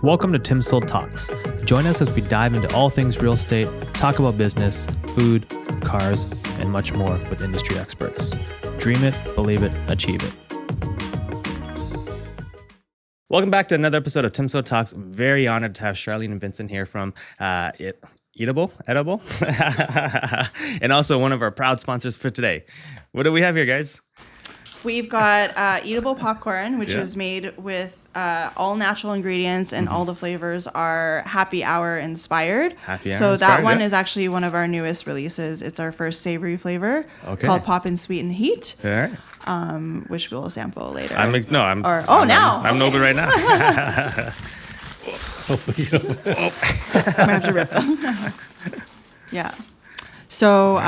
Welcome to TimSold Talks. Join us as we dive into all things real estate, talk about business, food, cars, and much more with industry experts. Dream it, believe it, achieve it. Welcome back to another episode of TimSold Talks. I'm very honored to have Charlene and Vince here from EATABLE, and also one of our proud sponsors for today. What do we have here, guys? We've got EATABLE Popcorn, which is made with all natural ingredients, and all the flavors are happy hour inspired. That one is actually one of our newest releases. It's our first savory flavor called Pop and Sweet and Heat, which we'll sample later. I'm noble right now. Hopefully you don't. I'm gonna have to rip them. Yeah. So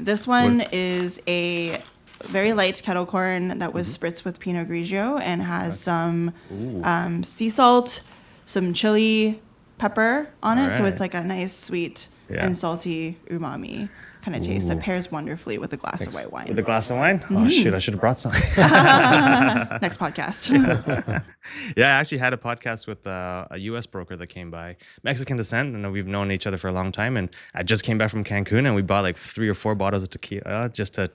this one is a very light kettle corn that was spritzed with Pinot Grigio and has some sea salt, some chili pepper on it. So it's like a nice sweet and salty umami kind of taste that pairs wonderfully with a glass of white wine. With a glass of wine? Oh, shoot, I should have brought some. Next podcast. Yeah, I actually had a podcast with a U.S. broker that came by, Mexican descent, and we've known each other for a long time. And I just came back from Cancun, and we bought like 3 or 4 bottles of tequila just to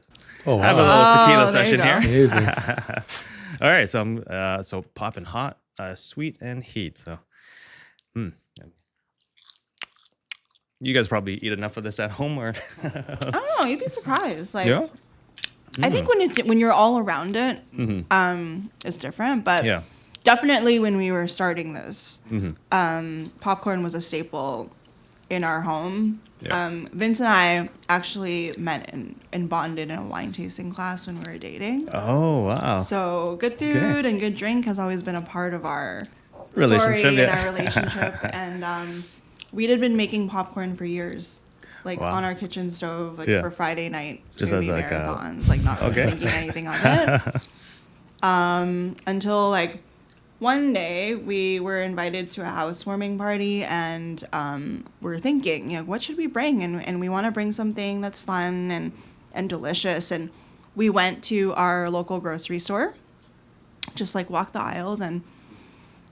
have a little tequila session here. Amazing. All right, so I'm so popping hot, sweet, and heat. So, you guys probably eat enough of this at home, or I don't know. You'd be surprised. Like, I think when you're all around it, it's different. But definitely when we were starting this, popcorn was a staple in our home. Vince and I actually met and bonded in a wine tasting class when we were dating. Oh, wow. So good food and good drink has always been a part of our relationship and our relationship. And we had been making popcorn for years, like on our kitchen stove, like for Friday night just as like marathons, like not really thinking anything of it. Until like one day we were invited to a housewarming party, and we're thinking, what should we bring? And we want to bring something that's fun and delicious. And we went to our local grocery store, just like walked the aisles, and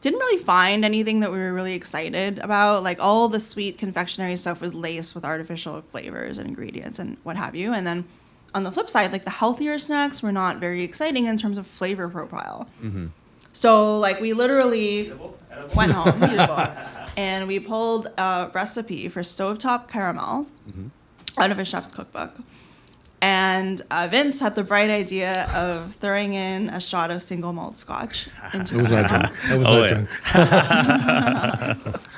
didn't really find anything that we were really excited about. Like all the sweet confectionery stuff was laced with artificial flavors and ingredients and what have you. And then on the flip side, like the healthier snacks were not very exciting in terms of flavor profile. So like we literally went home and we pulled a recipe for stovetop caramel out of a chef's cookbook. And Vince had the bright idea of throwing in a shot of single malt scotch into it. I was not drunk.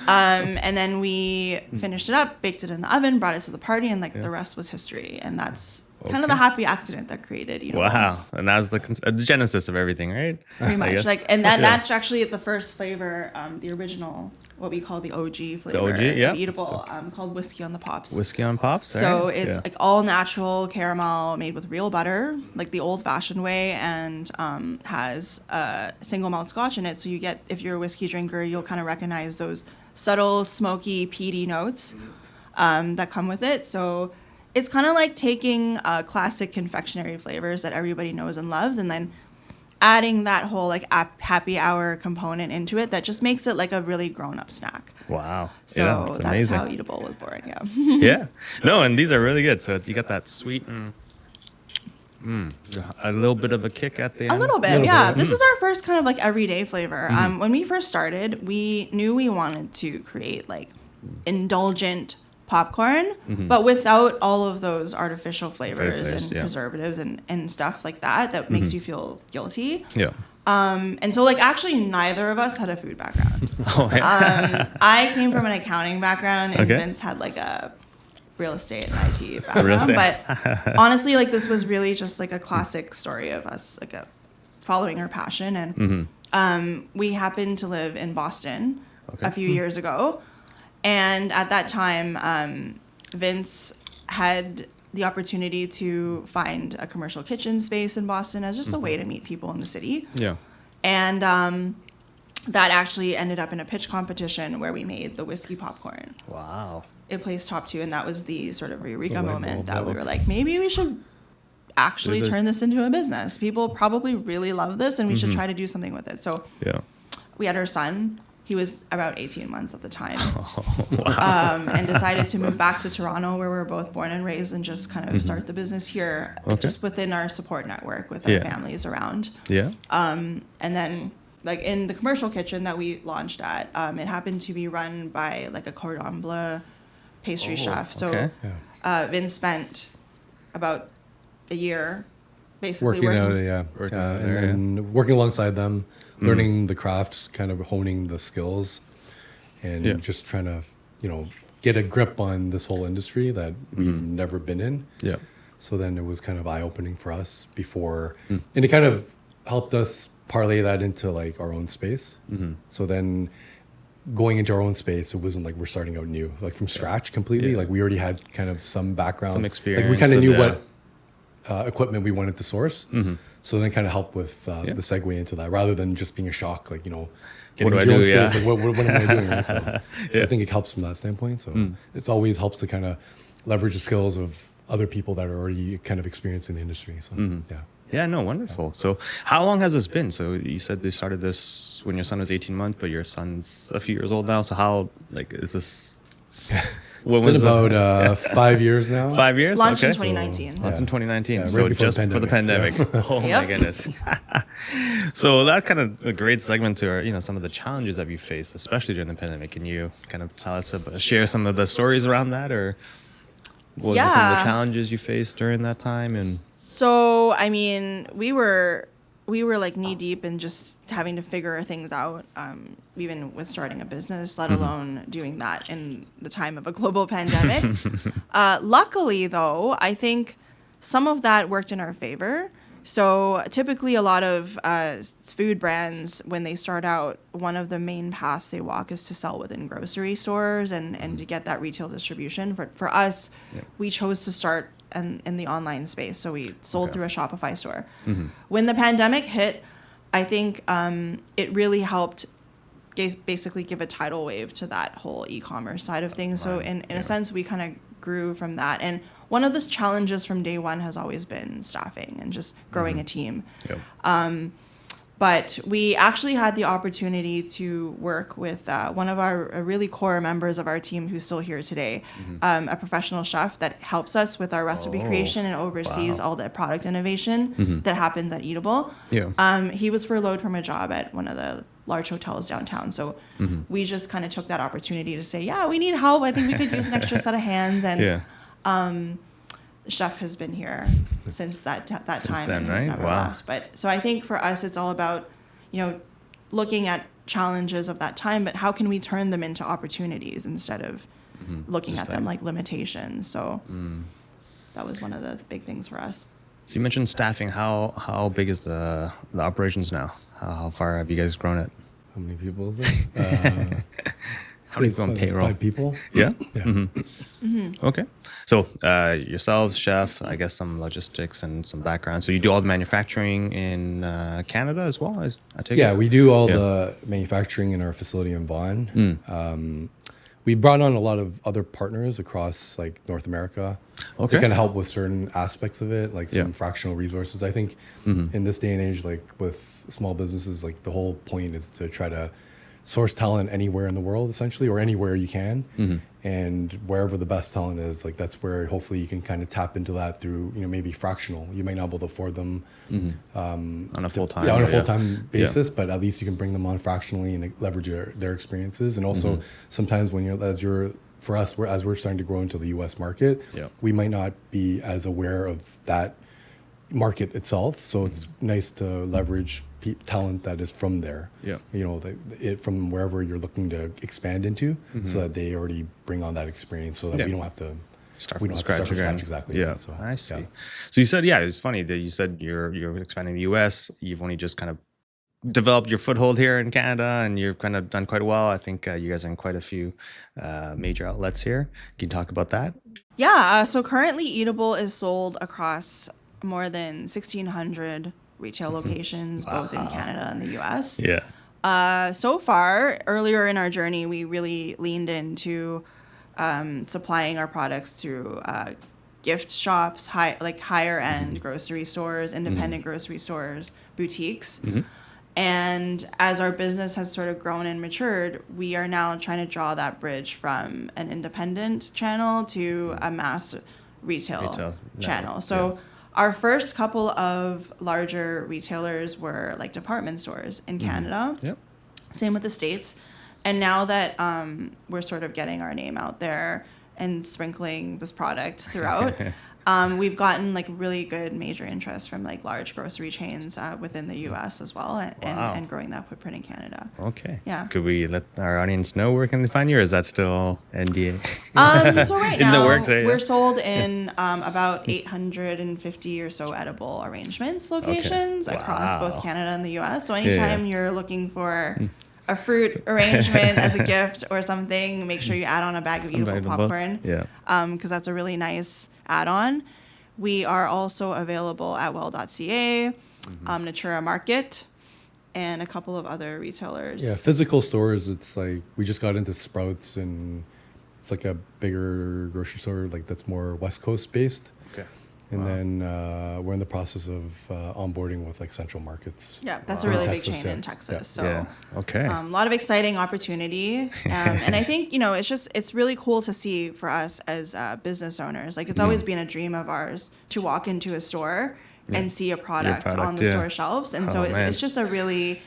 And then we finished it up, baked it in the oven, brought it to the party, and the rest was history. And that's kind of the happy accident that created, Wow. And that was the genesis of everything, right? Pretty much. That's actually the first flavor, the original, what we call the OG flavor. The OG, Eatable, called Whiskey on the Pops. Whiskey on Pops? So it's like all natural caramel made with real butter, like the old fashioned way, and has a single malt scotch in it. So you get, if you're a whiskey drinker, you'll kind of recognize those subtle, smoky, peaty notes that come with it. So it's kind of like taking classic confectionery flavors that everybody knows and loves, and then adding that whole like happy hour component into it that just makes it like a really grown-up snack. Wow. So that's that's amazing. how EATABLE was born. Yeah. No, and these are really good. So you got that sweet and a little bit of a kick at the end. A little bit, yeah. This is our first kind of like everyday flavor. When we first started, we knew we wanted to create like indulgent popcorn, but without all of those artificial flavors and preservatives and stuff like that makes you feel guilty. And so like actually neither of us had a food background. I came from an accounting background, and Vince had like a real estate and IT background. But honestly, like this was really just like a classic story of us like following our passion. And we happened to live in Boston a few years ago. And at that time, Vince had the opportunity to find a commercial kitchen space in Boston as just a way to meet people in the city. And that actually ended up in a pitch competition where we made the whiskey popcorn. Wow. It placed top 2, and that was the sort of eureka moment that we were like, maybe we should actually turn this into a business. People probably really love this, and we should try to do something with it. So we had our son. He was about 18 months at the time. Oh, wow. And decided to move back to Toronto, where we were both born and raised, and just kind of start the business here, just within our support network with our families around. Yeah. And then, like, in the commercial kitchen that we launched at, it happened to be run by like a cordon bleu pastry chef. So Vince spent about a year basically working working alongside them, learning the crafts, kind of honing the skills, and just trying to, get a grip on this whole industry that we've never been in. Yeah. So then it was kind of eye-opening for us before, and it kind of helped us parlay that into like our own space. So then going into our own space, it wasn't like we're starting out new, like from scratch completely. Like we already had kind of some background, some experience. Like we kind of knew what equipment we wanted to source. So then it kind of helped with the segue into that, rather than just being a shock, like, getting what do I into your own do? Yeah. space, like what am I doing? Right? So I think it helps from that standpoint. So it always helps to kind of leverage the skills of other people that are already kind of experienced in the industry. So Yeah, no, wonderful. So how long has this been? So you said they started this when your son was 18 months, but your son's a few years old now. So how, like, is this... When was about 5 years now. 5 years? Launched in Okay. 2019. Launched in 2019. Right So before just the for the pandemic. Oh my Yep. goodness. So that kind of a great segment to our, some of the challenges that you faced, especially during the pandemic. Can you kind of tell us, share some of the stories around that, or what was some of the challenges you faced during that time? And So, I mean, we were like knee deep in just having to figure things out, even with starting a business, let alone doing that in the time of a global pandemic. Luckily, though, I think some of that worked in our favor. So typically a lot of food brands, when they start out, one of the main paths they walk is to sell within grocery stores and to get that retail distribution. For us, we chose to start in the online space. So we sold through a Shopify store. When the pandemic hit, I think it really helped basically give a tidal wave to that whole e-commerce side of things. So in a sense, we kind of grew from that. And one of the challenges from day one has always been staffing and just growing a team. But we actually had the opportunity to work with one of our really core members of our team who's still here today, a professional chef that helps us with our recipe creation and oversees all the product innovation that happens at EATABLE. He was furloughed from a job at one of the large hotels downtown. So we just kind of took that opportunity to say, we need help. I think we could use an extra set of hands. And the chef has been here since that time then, and has right? never left. But so I think for us, it's all about, looking at challenges of that time, but how can we turn them into opportunities instead of looking at them like limitations? So that was one of the big things for us. So you mentioned staffing. How big is the operations now? How far have you guys grown it? How many people is it? How many people on payroll? 5 people. Yeah. Okay. So yourselves, chef, I guess some logistics and some background. So you do all the manufacturing in Canada as well? I take it? We do all the manufacturing in our facility in Vaughan. We brought on a lot of other partners across like North America to kind of help with certain aspects of it, like some fractional resources. I think in this day and age, like with small businesses, like the whole point is to try to source talent anywhere in the world, essentially, or anywhere you can. And wherever the best talent is, like that's where hopefully you can kind of tap into that through, maybe fractional. You might not be able to afford them on a full-time on a full-time basis, but at least you can bring them on fractionally and leverage their experiences. And also sometimes when as we're starting to grow into the US market, we might not be as aware of that market itself. So it's nice to leverage talent that is from there, from wherever you're looking to expand into, so that they already bring on that experience, so that we don't have to start from scratch again. Exactly. Yeah, so I see. So you said, it's funny that you said you're expanding the US. You've only just kind of developed your foothold here in Canada, and you've kind of done quite well. I think you guys are in quite a few major outlets here. Can you talk about that? Yeah. So currently, EATABLE is sold across more than 1,600 retail locations, both in Canada and the US. So far, earlier in our journey, we really leaned into supplying our products through gift shops, higher end grocery stores, independent grocery stores, boutiques. And as our business has sort of grown and matured, we are now trying to draw that bridge from an independent channel to a mass retail channel. network, So our first couple of larger retailers were like department stores in Canada. Yep. Same with the States. And now that we're sort of getting our name out there and sprinkling this product throughout, we've gotten like really good major interest from like large grocery chains within the U.S. as well, and growing that footprint in Canada. Okay. Yeah. Could we let our audience know where can they find you, or is that still NDA? So right In now the works, yeah. we're sold in about 850 or so edible arrangements locations across both Canada and the U.S. So anytime you're looking for a fruit arrangement as a gift or something, make sure you add on a bag of eatable popcorn. Yeah. Because that's a really nice add-on. We are also available at well.ca, Natura Market, and a couple of other retailers. Yeah, physical stores, it's like we just got into Sprouts, and it's like a bigger grocery store like that's more West Coast based. Okay. And then we're in the process of onboarding with like Central Markets. Yeah, that's a really big chain in Texas. So okay. A lot of exciting opportunity. And I think, it's really cool to see for us as business owners. Like it's always been a dream of ours to walk into a store and see a product on the store shelves. And so it's just a really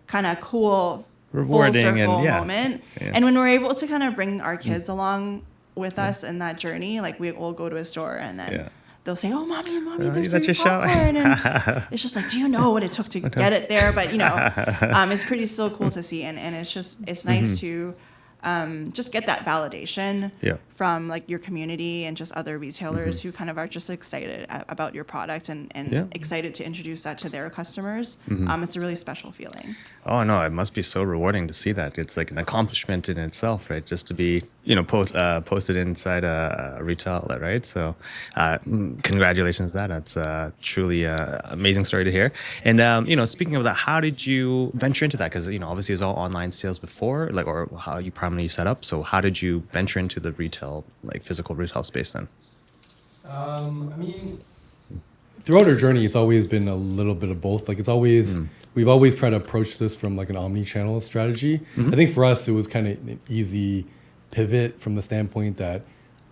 kind of cool, rewarding full circle and moment. Yeah. And when we're able to kind of bring our kids along with us in that journey, like we'll go to a store and then they'll say, "Oh, mommy, there's your popcorn." And it's just like, do you know what it took to get it there? But it's pretty still cool to see, and it's nice to just get that validation from like your community and just other retailers who kind of are just excited about your product and excited to introduce that to their customers. It's a really special feeling. Oh no, it must be so rewarding to see that. It's like an accomplishment in itself, right? Just to be, posted inside a retail outlet, right? So, congratulations to that. That's truly an amazing story to hear. And speaking of that, how did you venture into that? Because obviously it was all online sales before, like, or how you primarily set up. So, how did you venture into the retail, like physical retail space then? Throughout our journey, it's always been a little bit of both. Like it's always, we've always tried to approach this from like an omni-channel strategy. I think for us, it was kind of an easy pivot from the standpoint that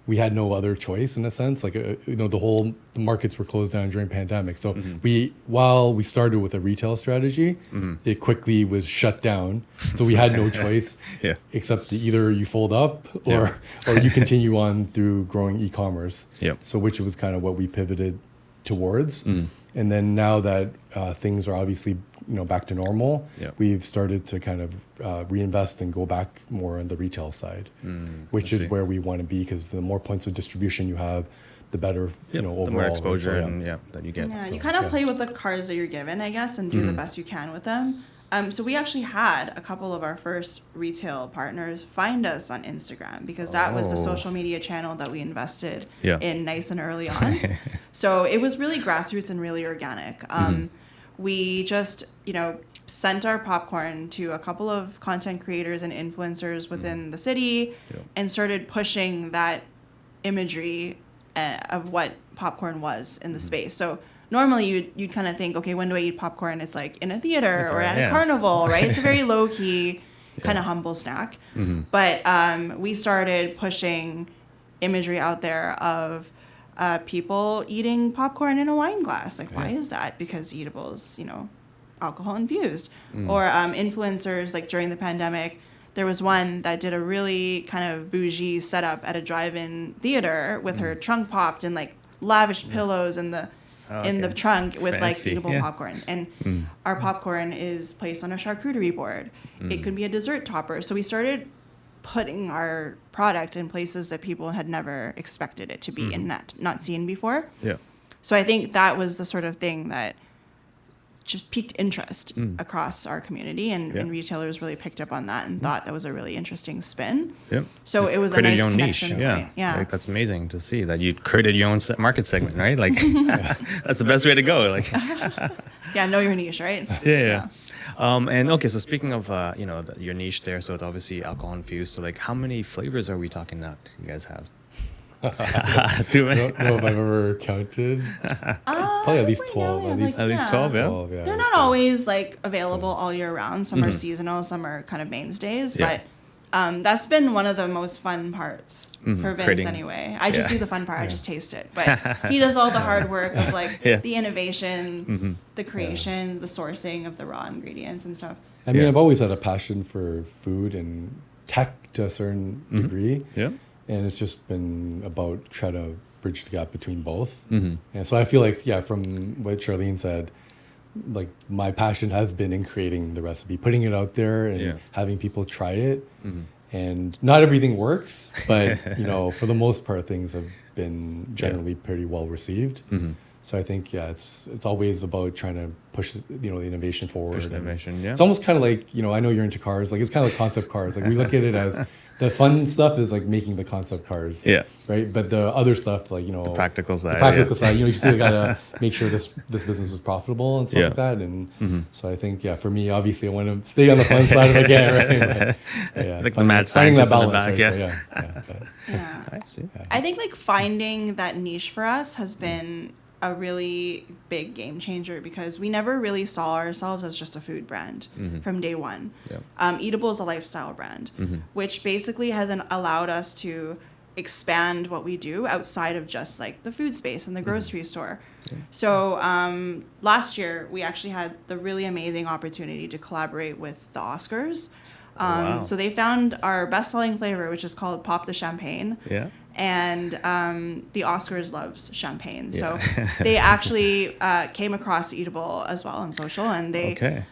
we had no other choice in a sense. Like, the markets were closed down during pandemic. So while we started with a retail strategy, it quickly was shut down. So we had no choice except to either you fold up or you continue on through growing e-commerce. So which was kind of what we pivoted towards. And then now that things are obviously back to normal, we've started to kind of reinvest and go back more on the retail side, which is where we want to be, because the more points of distribution you have, the better overall. The more exposure that you get. Yeah, you kind of play with the cards that you're given, I guess, and do the best you can with them. So we actually had a couple of our first retail partners find us on Instagram, because that was the social media channel that we invested in nice and early on. So it was really grassroots and really organic. We just, sent our popcorn to a couple of content creators and influencers within the city and started pushing that imagery of what popcorn was in the space. So normally you'd kind of think, okay, when do I eat popcorn? It's like in a theater or at a carnival, right? It's a very low key, kind of humble snack. But we started pushing imagery out there of people eating popcorn in a wine glass. Like, why is that? Because eatables, alcohol infused. Or influencers, like during the pandemic, there was one that did a really kind of bougie setup at a drive-in theater with her trunk popped and like lavish pillows in the trunk with like eatable popcorn. And our popcorn is placed on a charcuterie board. It could be a dessert topper. So we started putting our product in places that people had never expected it to be and not seen before. So I think that was the sort of thing that just piqued interest across our community, and retailers really picked up on that and thought that was a really interesting spin. So it was created a nice your own niche. connection point. Like, that's amazing to see that you created your own market segment, right? Like that's the best way to go. Like know your niche, right? And okay, so speaking of your niche there, so it's obviously alcohol infused. So like, how many flavors are we talking that you guys have? Too I many. don't know if I've ever counted. It's probably at least right 12. now, yeah, At least At least 12, yeah. 12, yeah. They're I'd not say. always like available all year round. Some are seasonal, some are kind of mainstays. Yeah. But that's been one of the most fun parts for Vince Creating- anyway. I just yeah. do the fun part. I just taste it. But he does all the hard work of like Yeah. the innovation, the creation, the sourcing of the raw ingredients and stuff. I mean, Yeah. I've always had a passion for food and tech to a certain degree. Yeah. And it's just been about trying to bridge the gap between both. And so I feel like, yeah, from what Charlene said, like my passion has been in creating the recipe, putting it out there and Yeah. having people try it. And not everything works, but you know, for the most part, things have been generally pretty well received. So I think, yeah, it's always about trying to push, you know, the innovation forward. Push and innovation, yeah. It's almost kind of like, you know, I know you're into cars. Like it's kind of like concept cars. Like we look at it as the fun stuff is like making the concept cars. Yeah. Right. But the other stuff, like, you know, Practical side. practical yeah. side, you know, you still gotta make sure this business is profitable and stuff Yeah. like that. And so I think, yeah, for me, obviously, I want to stay on the fun side if I can, right? But, yeah, Like it's the mad finding that scientist in the balance, back, right? yeah. So, yeah. But, Yeah. I see. I think like finding that niche for us has been a really big game changer because we never really saw ourselves as just a food brand from day one. Yeah. Eatable is a lifestyle brand, which basically has allowed us to expand what we do outside of just like the food space and the grocery store. So last year we actually had the really amazing opportunity to collaborate with the Oscars. Wow. So they found our best-selling flavor, which is called Pop the Champagne. Yeah. And the Oscars loves champagne. So Yeah. they actually came across Eatable as well on social, and they Okay.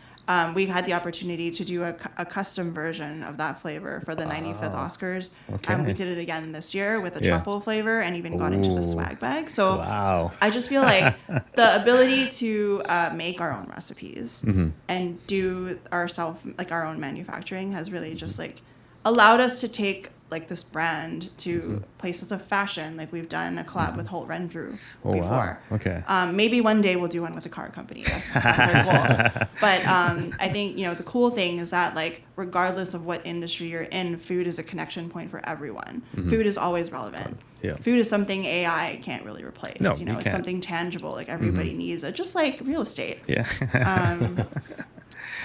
we had the opportunity to do a custom version of that flavor for the 95th Oscars. Okay. We did it again this year with a Yeah. truffle flavor and even got into the Ooh. swag bag. So Wow. I just feel like the ability to make our own recipes and do our own manufacturing has really just like allowed us to take like this brand to places of fashion. Like we've done a collab with Holt Renfrew Oh, before. wow. Okay. Maybe one day we'll do one with a car company. That's our goal. But I think, you know, the cool thing is that like regardless of what industry you're in, food is a connection point for everyone. Food is always relevant. Yeah. Food is something AI can't really replace. No, you know, you it's can't. something tangible. Like everybody needs it, just like real estate. Yeah.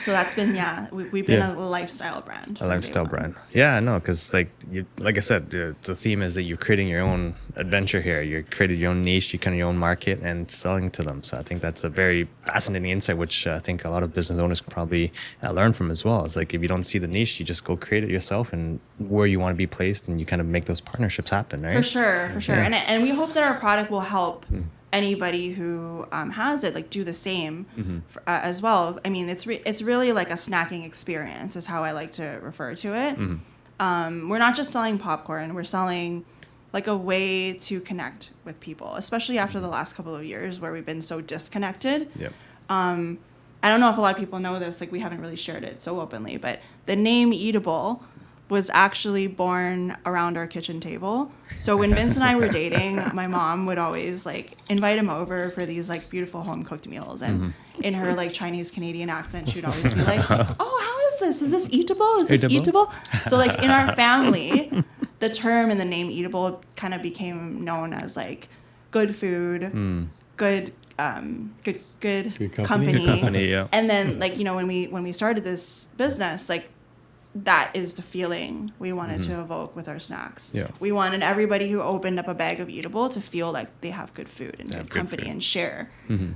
So that's been, we've been Yeah. a lifestyle brand. A from day lifestyle one. brand. Yeah, no, because like I said, the theme is that you're creating your own adventure here. You're creating your own niche, you kind of your own market, and selling to them. So I think that's a very fascinating insight, which I think a lot of business owners can probably learn from as well. It's like if you don't see the niche, you just go create it yourself and where you want to be placed, and you kind of make those partnerships happen, right? For sure. Yeah. And we hope that our product will help anybody who has it like do the same as well. I mean, it's really like a snacking experience is how I like to refer to it. We're not just selling popcorn, we're selling like a way to connect with people, especially after the last couple of years where we've been so disconnected. Yep. I don't know if a lot of people know this, like we haven't really shared it so openly, but the name Eatable was actually born around our kitchen table. So when Vince and I were dating, my mom would always like invite him over for these like beautiful home cooked meals. And in her like Chinese Canadian accent, she would always be like, "Oh, how is this? Is this eatable? Is this Eatable?" eatable?" So like in our family, the term and the name Eatable kind of became known as like good food, good company. Good company, yeah. And then like, you know, when we started this business, like that is the feeling we wanted to evoke with our snacks. Yeah. We wanted everybody who opened up a bag of Eatable to feel like they have good food and good good company food. and share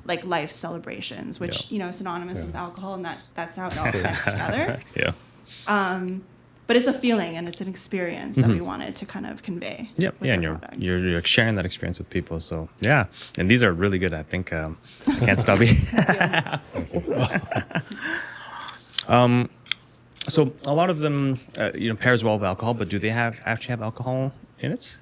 like life celebrations, which, Yeah. you know, synonymous with alcohol, and that's how it all connects together. Yeah. But it's a feeling and it's an experience that we wanted to kind of convey. Yep. with Yeah, our and product. you're sharing that experience with people. So yeah, and these are really good. I think I can't stop you. So a lot of them, pairs well with alcohol, but do they actually have alcohol in it?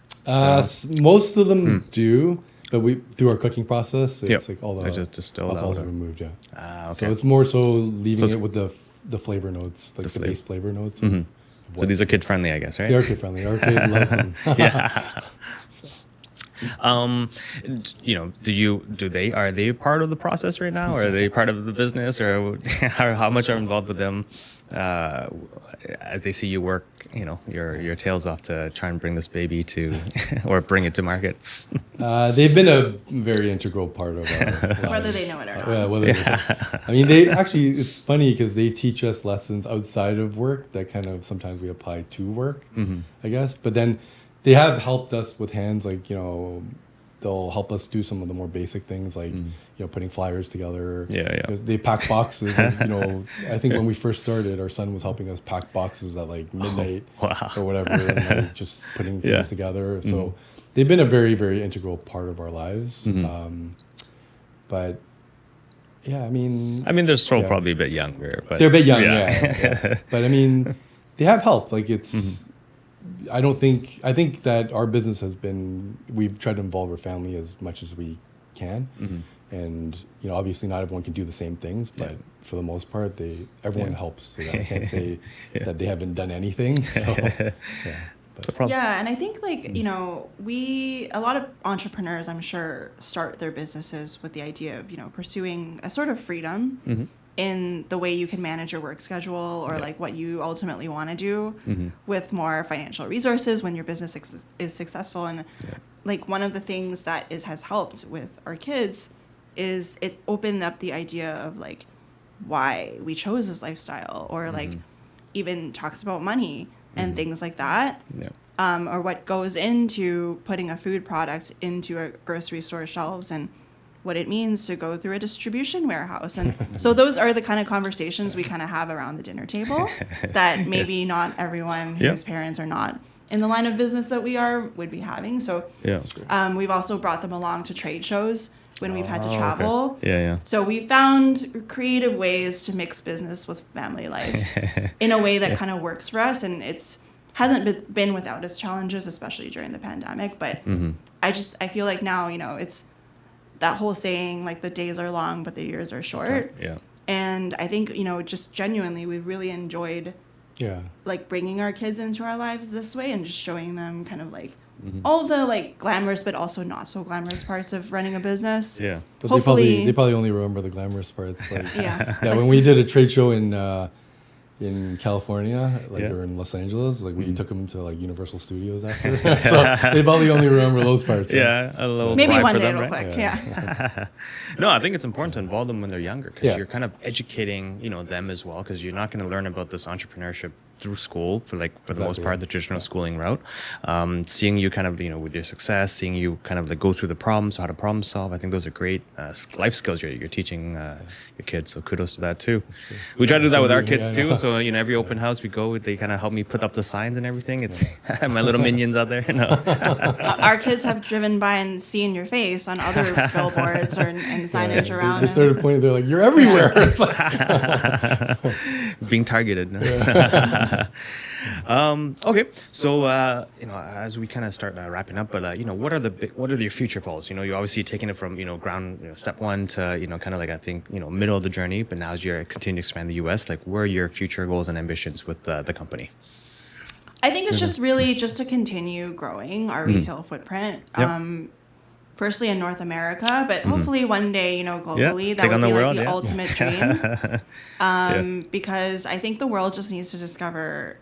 Most of them do, but we through our cooking process, it's Yep. like all the They just distill that alcohols out. are removed. Yeah. Ah, So okay. it's more so leaving So it's- it with the flavor notes, like the flavor. base flavor notes. So these are kid friendly, I guess, right? They are kid friendly. Our kid loves them. Are they part of the process right now? Or are they part of the business, or how much are involved with them? as they see you work, your tails off to try and bring this baby to, or bring it to market? They've been a very integral part of our lives. Whether they know it or not. I mean, they actually, it's funny because they teach us lessons outside of work that kind of sometimes we apply to work, I guess. But then they have helped us with hands, like, they'll help us do some of the more basic things, like, putting flyers together. They pack boxes. And, I think when we first started, our son was helping us pack boxes at like midnight or whatever, and like just putting things together. So they've been a very, very integral part of our lives. But yeah, I mean, they're still probably a bit younger, but they're a bit young. Yeah. But I mean, they have helped. Like it's, I think that our business we've tried to involve our family as much as we can. And, obviously not everyone can do the same things, but for the most part, everyone helps. So I can't say that they haven't done anything. So, And I think a lot of entrepreneurs, I'm sure, start their businesses with the idea of, pursuing a sort of freedom in the way you can manage your work schedule or like what you ultimately want to do with more financial resources when your business is successful. And like one of the things that has helped with our kids is it opened up the idea of like why we chose this lifestyle, or like even talks about money and things like that. Or what goes into putting a food product into a grocery store shelves and what it means to go through a distribution warehouse. And so those are the kind of conversations we kind of have around the dinner table that maybe not everyone whose parents are not in the line of business that we are would be having. So we've also brought them along to trade shows when we've had to travel. So we found creative ways to mix business with family life in a way that kind of works for us. And hasn't been without its challenges, especially during the pandemic. But I feel like now, it's that whole saying, like, the days are long, but the years are short. And I think, just genuinely, we've really enjoyed like bringing our kids into our lives this way and just showing them kind of like all the like glamorous but also not so glamorous parts of running a business. But hopefully they probably only remember the glamorous parts. Like, when we did a trade show in California, or in Los Angeles, like we took them to like Universal Studios after. So they probably only remember those parts. A little maybe one for day them, it'll right? click. No, I think it's important to involve them when they're younger, because you're kind of educating, them as well, because you're not going to learn about this entrepreneurship through school for the most part, the traditional schooling route. Seeing you kind of, with your success, seeing you kind of like go through the problems, how to problem solve. I think those are great life skills you're teaching your kids. So kudos to that too. We try to do that with our kids too. So, every open house we go, they kind of help me put up the signs and everything. It's my little minions out there. Our kids have driven by and seen your face on other billboards and signage around. They started pointing, they're like, you're everywhere. Being targeted. Okay, so as we kind of start wrapping up, but what are your future goals? You're obviously taking it from ground step one to kind of like, I think middle of the journey, but now as you're continuing to expand the U.S., like where are your future goals and ambitions with the company? I think it's just really just to continue growing our retail footprint. Firstly in North America, but hopefully one day, globally, that would be like the ultimate dream. Because I think the world just needs to discover,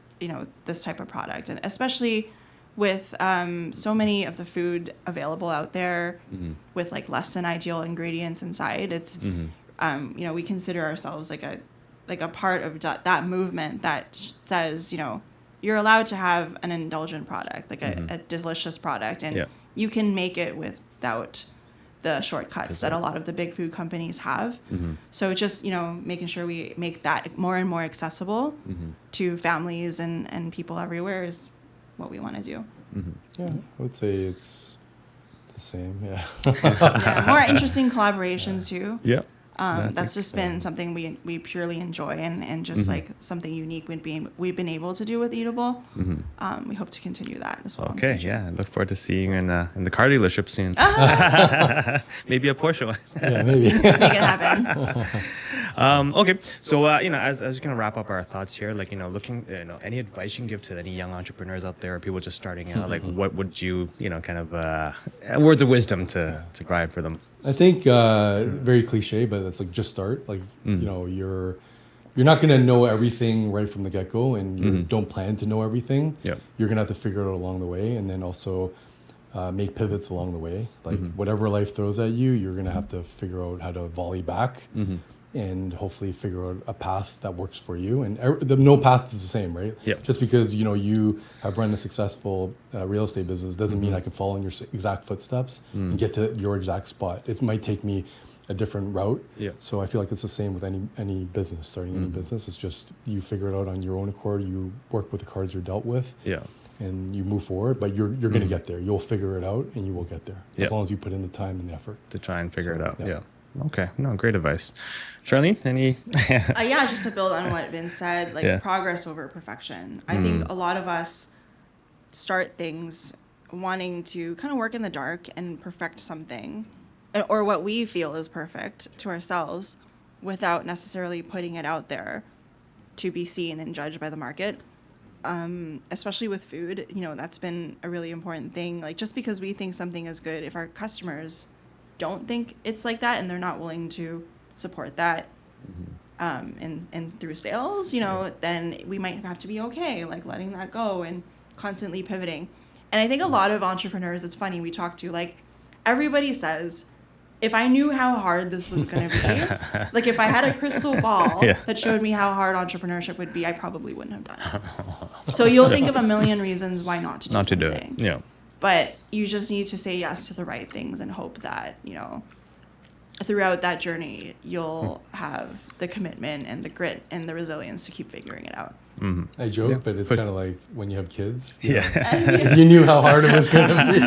this type of product. And especially with so many of the food available out there with like less than ideal ingredients inside, it's, we consider ourselves like a part of that movement that says, you're allowed to have an indulgent product, like a delicious product, and you can make it without the shortcuts that a lot of the big food companies have. So just, making sure we make that more and more accessible to families and people everywhere is what we want to do. Yeah, I would say it's the same. More interesting collaborations too. That's just been so. Something we purely enjoy and just like something unique we've been able to do with EATABLE. We hope to continue that as well. Okay, I look forward to seeing you in the car dealership soon. Maybe a Porsche one. Maybe. Make it happen. Okay, so as we kind of wrap up our thoughts here, like looking, any advice you can give to any young entrepreneurs out there, or people just starting out, like what would you kind of words of wisdom to provide for them? I think very cliche, but it's like just start. Like you're you're not going to know everything right from the get-go, and you don't plan to know everything. Yeah. You're going to have to figure it out along the way, and then also make pivots along the way. Like whatever life throws at you, you're going to have to figure out how to volley back and hopefully figure out a path that works for you. And no path is the same, right? Yeah. Just because, you have run a successful real estate business doesn't mean I can follow in your exact footsteps and get to your exact spot. It might take me a different route. Yeah. So I feel like it's the same with any business, starting any business. It's just you figure it out on your own accord. You work with the cards you're dealt with. Yeah. And you move forward, but you're going to get there. You'll figure it out, and you will get there as long as you put in the time and the effort to try and figure it out. Yeah. Okay. No, great advice. Charlene, any? Yeah, just to build on what Vince said, like progress over perfection. I think a lot of us start things wanting to kind of work in the dark and perfect something, or what we feel is perfect to ourselves, without necessarily putting it out there to be seen and judged by the market. Especially with food, that's been a really important thing. Like, just because we think something is good, if our customers don't think it's like that and they're not willing to support that, and through sales, then we might have to be okay, like letting that go and constantly pivoting. And I think a lot of entrepreneurs, it's funny, we talk to, like, everybody says, if I knew how hard this was going to be, like if I had a crystal ball that showed me how hard entrepreneurship would be, I probably wouldn't have done it. So you'll think of a million reasons why not to do something. Do it. Yeah. But you just need to say yes to the right things and hope that, throughout that journey, you'll have the commitment and the grit and the resilience to keep figuring it out. I joke, but it's kind of like when you have kids. Yeah. You knew how hard it was going to be.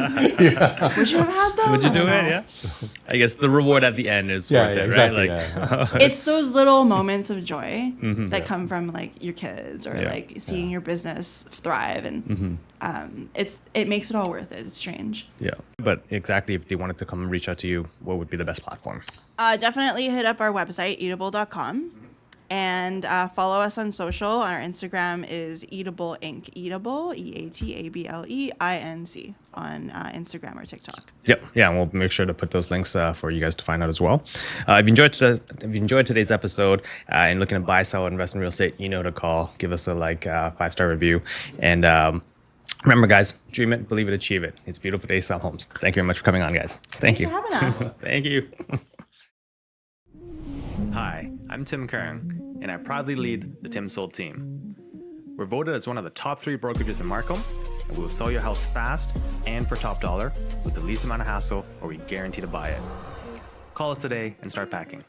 Would you have had that? Would you do it? Yeah. So, I guess the reward at the end is worth it, exactly, right? Like, it's those little moments of joy that come from, like, your kids or like seeing your business thrive, and it makes it all worth it. It's strange. Yeah. But exactly, if they wanted to come and reach out to you, what would be the best platform? Definitely hit up our website, eatable.com. And follow us on social. Our Instagram is EATABLE Inc. EATABLE, EATABLE-INC on Instagram or TikTok. Yep. Yeah, and we'll make sure to put those links for you guys to find out as well. If you enjoyed today's episode and looking to buy, sell, invest in real estate, you know to call. Give us a 5-star review. And remember, guys, dream it, believe it, achieve it. It's a beautiful day to sell homes. Thank you very much for coming on, guys. Thanks for having us. Thank you. Hi, I'm Tim Kern, and I proudly lead the TimSold team. We're voted as one of the top 3 brokerages in Markham, and we will sell your house fast and for top dollar with the least amount of hassle, or we guarantee to buy it. Call us today and start packing.